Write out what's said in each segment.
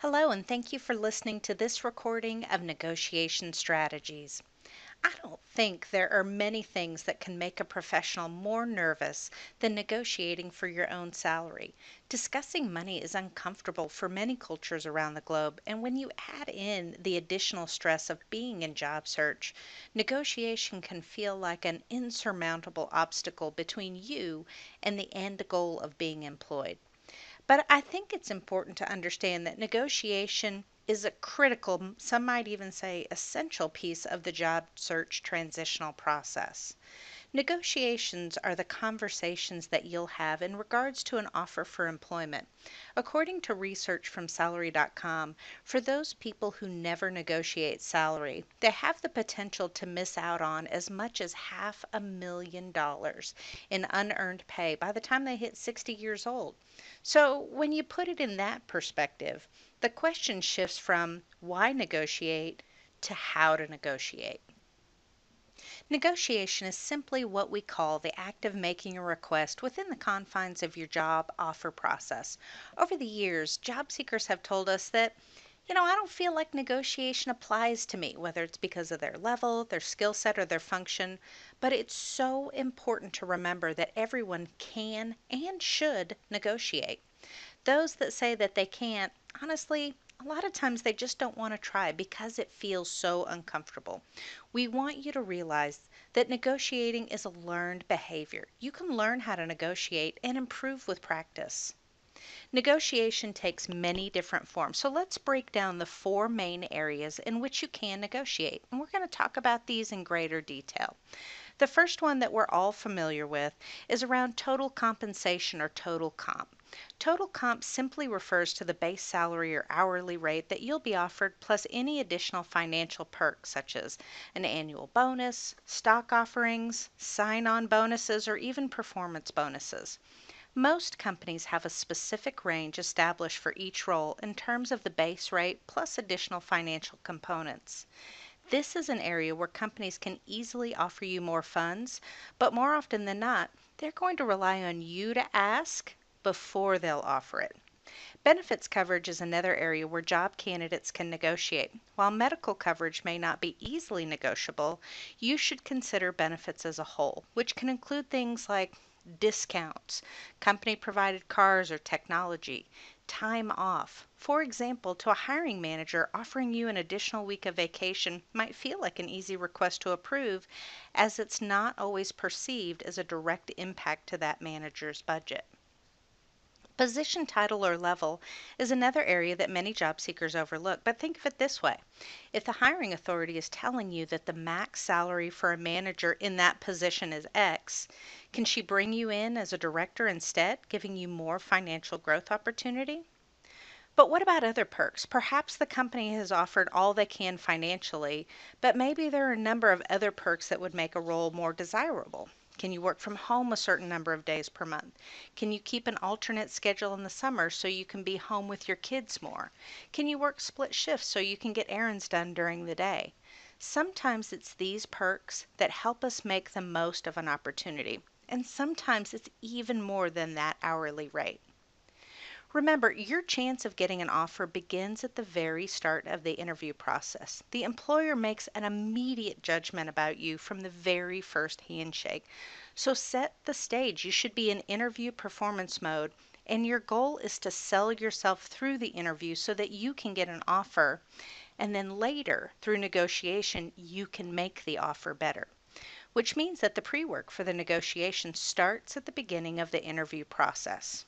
Hello, and thank you for listening to this recording of Negotiation Strategies. I don't think there are many things that can make a professional more nervous than negotiating for your own salary. Discussing money is uncomfortable for many cultures around the globe, and when you add in the additional stress of being in job search, negotiation can feel like an insurmountable obstacle between you and the end goal of being employed. But I think it's important to understand that negotiation is a critical, some might even say essential piece of the job search transitional process. Negotiations are the conversations that you'll have in regards to an offer for employment. According to research from Salary.com, for those people who never negotiate salary, they have the potential to miss out on as much as $500,000 in unearned pay by the time they hit 60 years old. So, when you put it in that perspective, the question shifts from why negotiate to how to negotiate. Negotiation is simply what we call the act of making a request within the confines of your job offer process. Over the years, job seekers have told us that, I don't feel like negotiation applies to me, whether it's because of their level, their skill set, or their function. But it's so important to remember that everyone can and should negotiate. Those that say that they can't, honestly, a lot of times they just don't want to try because it feels so uncomfortable. We want you to realize that negotiating is a learned behavior. You can learn how to negotiate and improve with practice. Negotiation takes many different forms. So let's break down the four main areas in which you can negotiate. And we're going to talk about these in greater detail. The first one that we're all familiar with is around total compensation or total comp. Total comp simply refers to the base salary or hourly rate that you'll be offered plus any additional financial perks such as an annual bonus, stock offerings, sign on bonuses, or even performance bonuses. Most companies have a specific range established for each role in terms of the base rate plus additional financial components. This is an area where companies can easily offer you more funds, but more often than not, they're going to rely on you to ask before they'll offer it. Benefits coverage is another area where job candidates can negotiate. While medical coverage may not be easily negotiable, you should consider benefits as a whole, which can include things like discounts, company provided cars or technology, time off. For example, to a hiring manager, offering you an additional week of vacation might feel like an easy request to approve, as it's not always perceived as a direct impact to that manager's budget. Position title or level is another area that many job seekers overlook, but think of it this way. If the hiring authority is telling you that the max salary for a manager in that position is X, can she bring you in as a director instead, giving you more financial growth opportunity? But what about other perks? Perhaps the company has offered all they can financially, but maybe there are a number of other perks that would make a role more desirable. Can you work from home a certain number of days per month? Can you keep an alternate schedule in the summer so you can be home with your kids more? Can you work split shifts so you can get errands done during the day? Sometimes it's these perks that help us make the most of an opportunity, and sometimes it's even more than that hourly rate. Remember, your chance of getting an offer begins at the very start of the interview process. The employer makes an immediate judgment about you from the very first handshake. So set the stage. You should be in interview performance mode, and your goal is to sell yourself through the interview so that you can get an offer. And then later, through negotiation, you can make the offer better, which means that the pre work for the negotiation starts at the beginning of the interview process.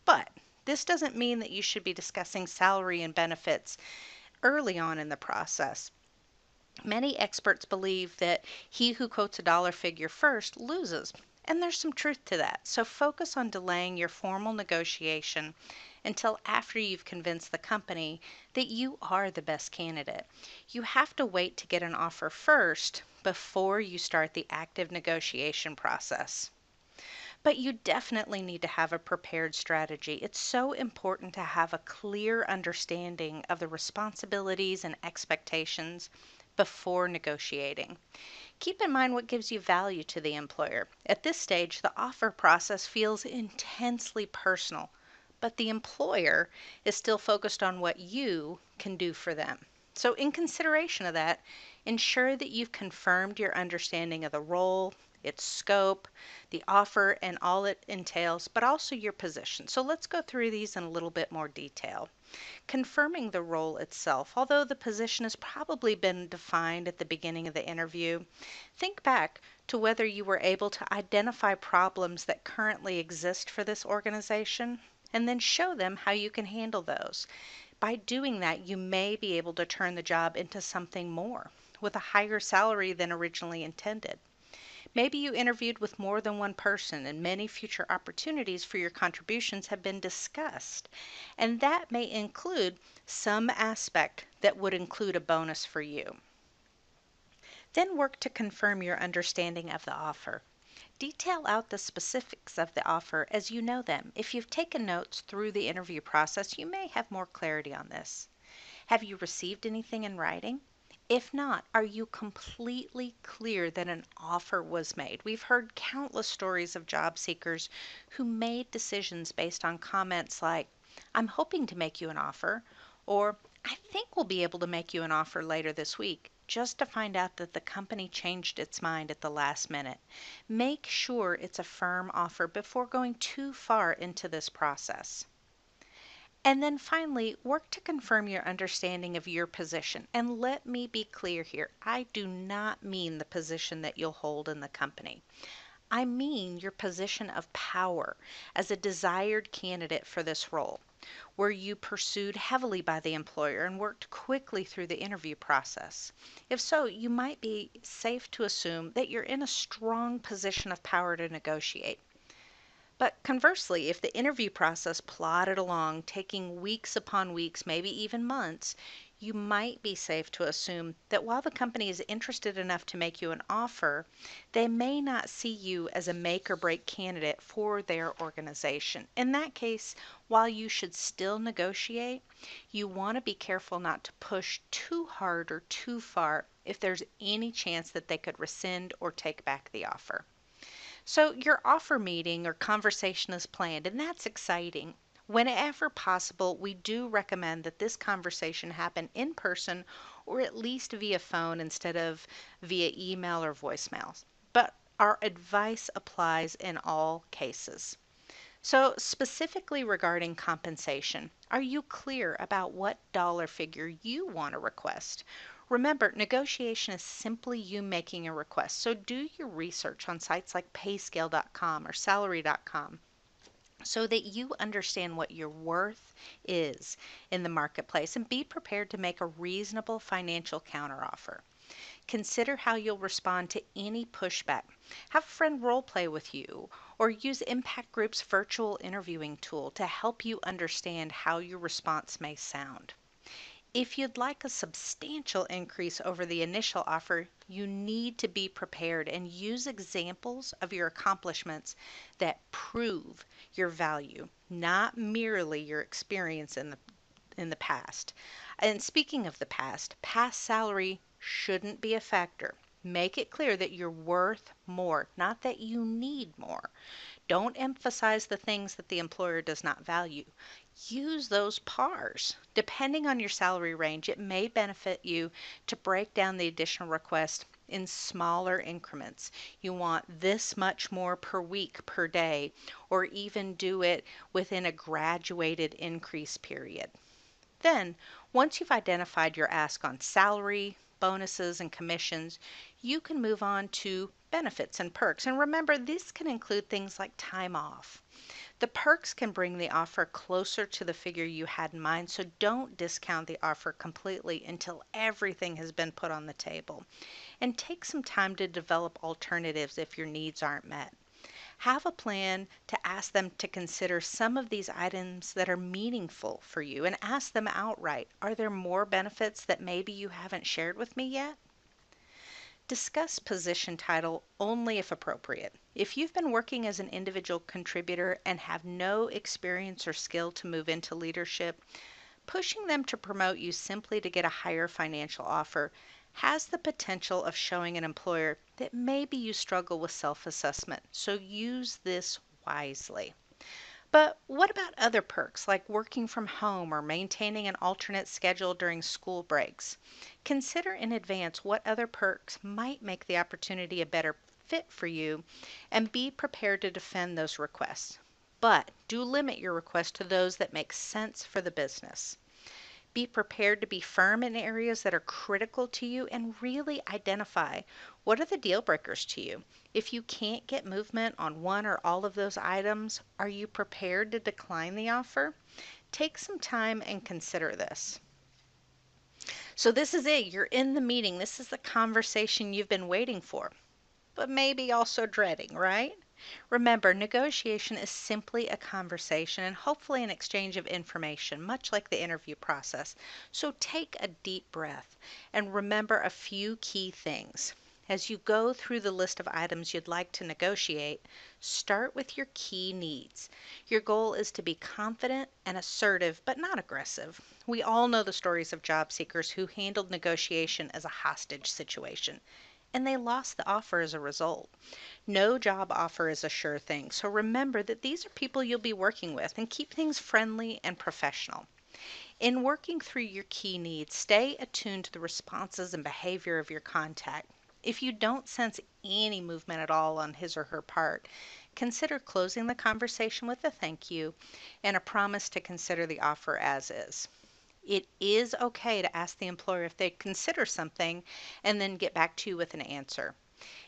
But this doesn't mean that you should be discussing salary and benefits early on in the process. Many experts believe that he who quotes a dollar figure first loses, and there's some truth to that. So focus on delaying your formal negotiation until after you've convinced the company that you are the best candidate. You have to wait to get an offer first before you start the active negotiation process. But you definitely need to have a prepared strategy. It's so important to have a clear understanding of the responsibilities and expectations before negotiating. Keep in mind what gives you value to the employer. At this stage, the offer process feels intensely personal, but the employer is still focused on what you can do for them. So, in consideration of that, ensure that you've confirmed your understanding of the role, its scope, the offer, and all it entails, but also your position. So, let's go through these in a little bit more detail. Confirming the role itself, although the position has probably been defined at the beginning of the interview, think back to whether you were able to identify problems that currently exist for this organization and then show them how you can handle those. By doing that, you may be able to turn the job into something more with a higher salary than originally intended. Maybe you interviewed with more than one person and many future opportunities for your contributions have been discussed. And that may include some aspect that would include a bonus for you. Then work to confirm your understanding of the offer. Detail out the specifics of the offer as you know them. If you've taken notes through the interview process, you may have more clarity on this. Have you received anything in writing? If not, are you completely clear that an offer was made? We've heard countless stories of job seekers who made decisions based on comments like, I'm hoping to make you an offer, or I think we'll be able to make you an offer later this week, just to find out that the company changed its mind at the last minute. Make sure it's a firm offer before going too far into this process. And then finally, work to confirm your understanding of your position. And let me be clear here, I do not mean the position that you'll hold in the company. I mean your position of power as a desired candidate for this role. Were you pursued heavily by the employer and worked quickly through the interview process? If so, you might be safe to assume that you're in a strong position of power to negotiate. But conversely, if the interview process plodded along, taking weeks upon weeks, maybe even months, you might be safe to assume that while the company is interested enough to make you an offer, they may not see you as a make or break candidate for their organization. In that case, while you should still negotiate, you want to be careful not to push too hard or too far if there's any chance that they could rescind or take back the offer. So your offer meeting or conversation is planned, and that's exciting. Whenever possible, we do recommend that this conversation happen in person or at least via phone instead of via email or voicemails. But our advice applies in all cases. So, specifically regarding compensation, are you clear about what dollar figure you want to request? Remember, negotiation is simply you making a request. So, do your research on sites like payscale.com or salary.com so that you understand what your worth is in the marketplace and be prepared to make a reasonable financial counteroffer. Consider how you'll respond to any pushback. Have a friend role play with you or use Impact Group's virtual interviewing tool to help you understand how your response may sound. If you'd like a substantial increase over the initial offer, you need to be prepared and use examples of your accomplishments that prove your value, not merely your experience in the past. And speaking of the past salary shouldn't be a factor. Make it clear that you're worth more, not that you need more. Don't emphasize the things that the employer does not value. Use those PARs. Depending on your salary range, it may benefit you to break down the additional request in smaller increments. You want this much more per week, per day, or even do it within a graduated increase period. Then, once you've identified your ask on salary, bonuses, and commissions, you can move on to benefits and perks. And remember, this can include things like time off. The perks can bring the offer closer to the figure you had in mind, so don't discount the offer completely until everything has been put on the table. And take some time to develop alternatives if your needs aren't met. Have a plan to ask them to consider some of these items that are meaningful for you and ask them outright, are there more benefits that maybe you haven't shared with me yet? Discuss position title only if appropriate. If you've been working as an individual contributor and have no experience or skill to move into leadership, pushing them to promote you simply to get a higher financial offer has the potential of showing an employer that maybe you struggle with self assessment. So use this wisely. But what about other perks like working from home or maintaining an alternate schedule during school breaks? Consider in advance what other perks might make the opportunity a better fit for you and be prepared to defend those requests. But do limit your request to those that make sense for the business. Be prepared to be firm in areas that are critical to you and really identify what are the deal breakers to you. If you can't get movement on one or all of those items, are you prepared to decline the offer? Take some time and consider this. So, this is it. You're in the meeting. This is the conversation you've been waiting for, but maybe also dreading, right? Remember, negotiation is simply a conversation and hopefully an exchange of information, much like the interview process. So take a deep breath and remember a few key things. As you go through the list of items you'd like to negotiate, start with your key needs. Your goal is to be confident and assertive, but not aggressive. We all know the stories of job seekers who handled negotiation as a hostage situation, and they lost the offer as a result. No job offer is a sure thing, so remember that these are people you'll be working with and keep things friendly and professional. In working through your key needs, stay attuned to the responses and behavior of your contact. If you don't sense any movement at all on his or her part, consider closing the conversation with a thank you and a promise to consider the offer as is. It is okay to ask the employer if they consider something and then get back to you with an answer.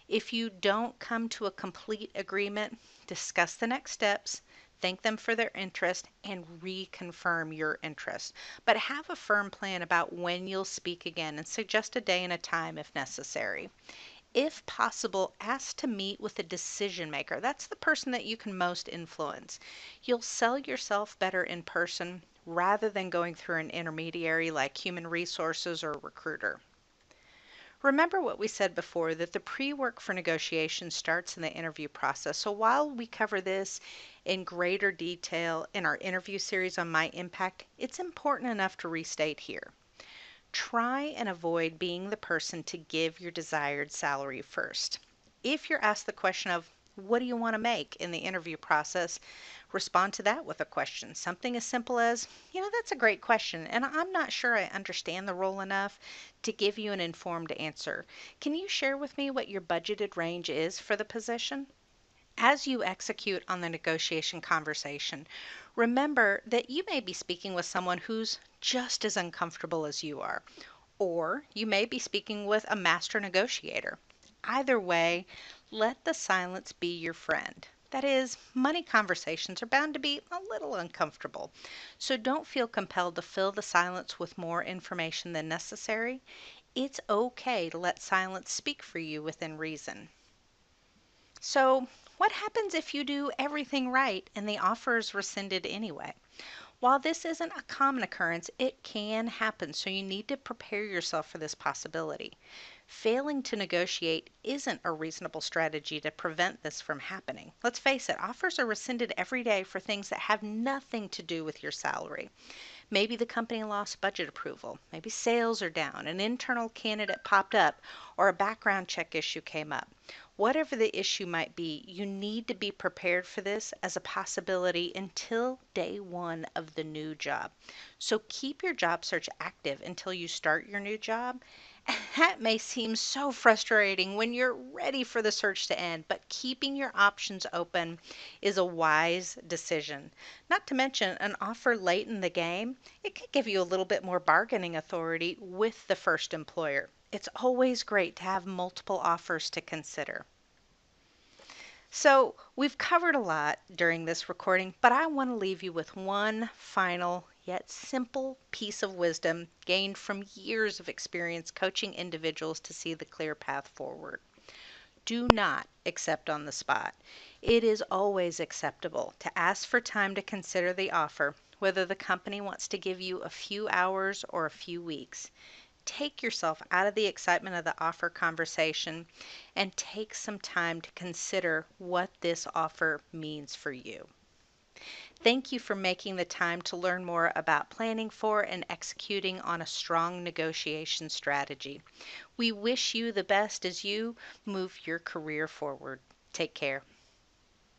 If you don't come to a complete agreement, discuss the next steps, thank them for their interest, and reconfirm your interest. But have a firm plan about when you'll speak again and suggest a day and a time if necessary. If possible, ask to meet with a decision maker. That's the person that you can most influence. You'll sell yourself better in person rather than going through an intermediary like human resources or recruiter. Remember what we said before that the pre work for negotiation starts in the interview process. So while we cover this in greater detail in our interview series on My Impact, it's important enough to restate here. Try and avoid being the person to give your desired salary first. If you're asked the question of, what do you want to make in the interview process? Respond to that with a question. Something as simple as, that's a great question, and I'm not sure I understand the role enough to give you an informed answer. Can you share with me what your budgeted range is for the position? As you execute on the negotiation conversation, remember that you may be speaking with someone who's just as uncomfortable as you are, or you may be speaking with a master negotiator. Either way, let the silence be your friend. That is, money conversations are bound to be a little uncomfortable, so don't feel compelled to fill the silence with more information than necessary. It's okay to let silence speak for you within reason. So, what happens if you do everything right and the offer is rescinded anyway? While this isn't a common occurrence, it can happen, so you need to prepare yourself for this possibility. Failing to negotiate isn't a reasonable strategy to prevent this from happening. Let's face it, offers are rescinded every day for things that have nothing to do with your salary. Maybe the company lost budget approval, maybe sales are down, an internal candidate popped up, or a background check issue came up. Whatever the issue might be, you need to be prepared for this as a possibility until day one of the new job. So keep your job search active until you start your new job. That may seem so frustrating when you're ready for the search to end, but keeping your options open is a wise decision. Not to mention, an offer late in the game, it could give you a little bit more bargaining authority with the first employer. It's always great to have multiple offers to consider. So, we've covered a lot during this recording, but I want to leave you with one final yet simple piece of wisdom gained from years of experience coaching individuals to see the clear path forward. Do not accept on the spot. It is always acceptable to ask for time to consider the offer, whether the company wants to give you a few hours or a few weeks. Take yourself out of the excitement of the offer conversation and take some time to consider what this offer means for you. Thank you for making the time to learn more about planning for and executing on a strong negotiation strategy. We wish you the best as you move your career forward. Take care.